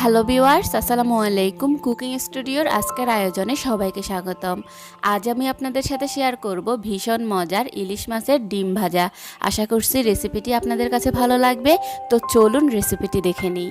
Hello viewers, আসসালামু আলাইকুম। Cooking স্টুডিওর আজকের আয়োজনে সবাইকে স্বাগতম। আজ আমি আপনাদের সাথে শেয়ার করব ভীষণ মজার ইলিশ মাছের ডিম ভাজা। আশা করছি রেসিপিটি আপনাদের কাছে ভালো লাগবে। তো চলুন রেসিপিটি দেখে নিই।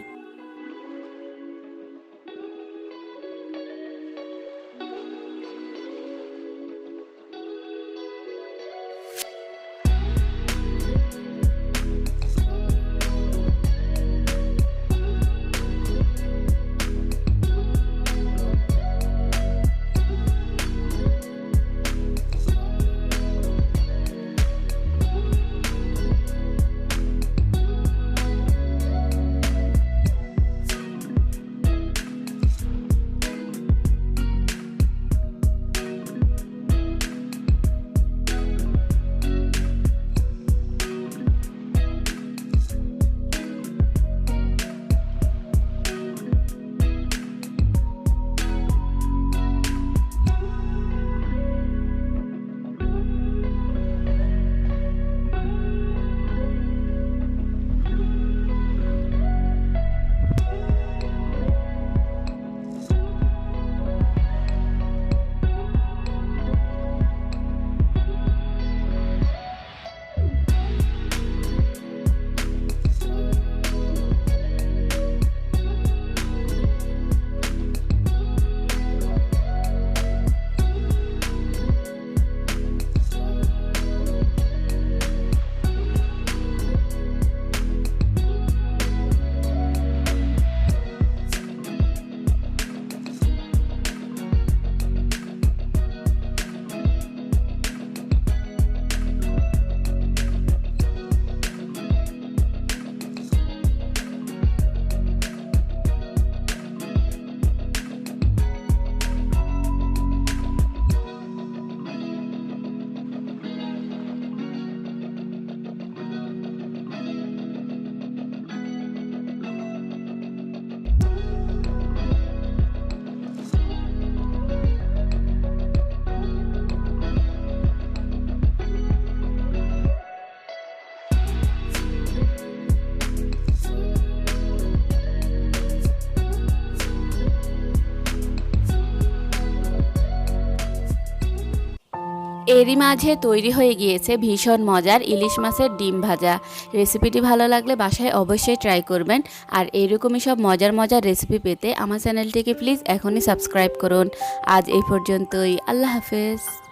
এরই মাঝে তৈরি হয়ে গিয়েছে ভীষণ মজার ইলিশ মাছের ডিম ভাজা। রেসিপিটি ভালো লাগলে বাসায় অবশ্যই ট্রাই করবেন। আর এরকমই সব মজার মজার রেসিপি পেতে আমার চ্যানেলটিকে প্লিজ এখনই সাবস্ক্রাইব করুন। আজ এই পর্যন্তই। আল্লাহ হাফেজ।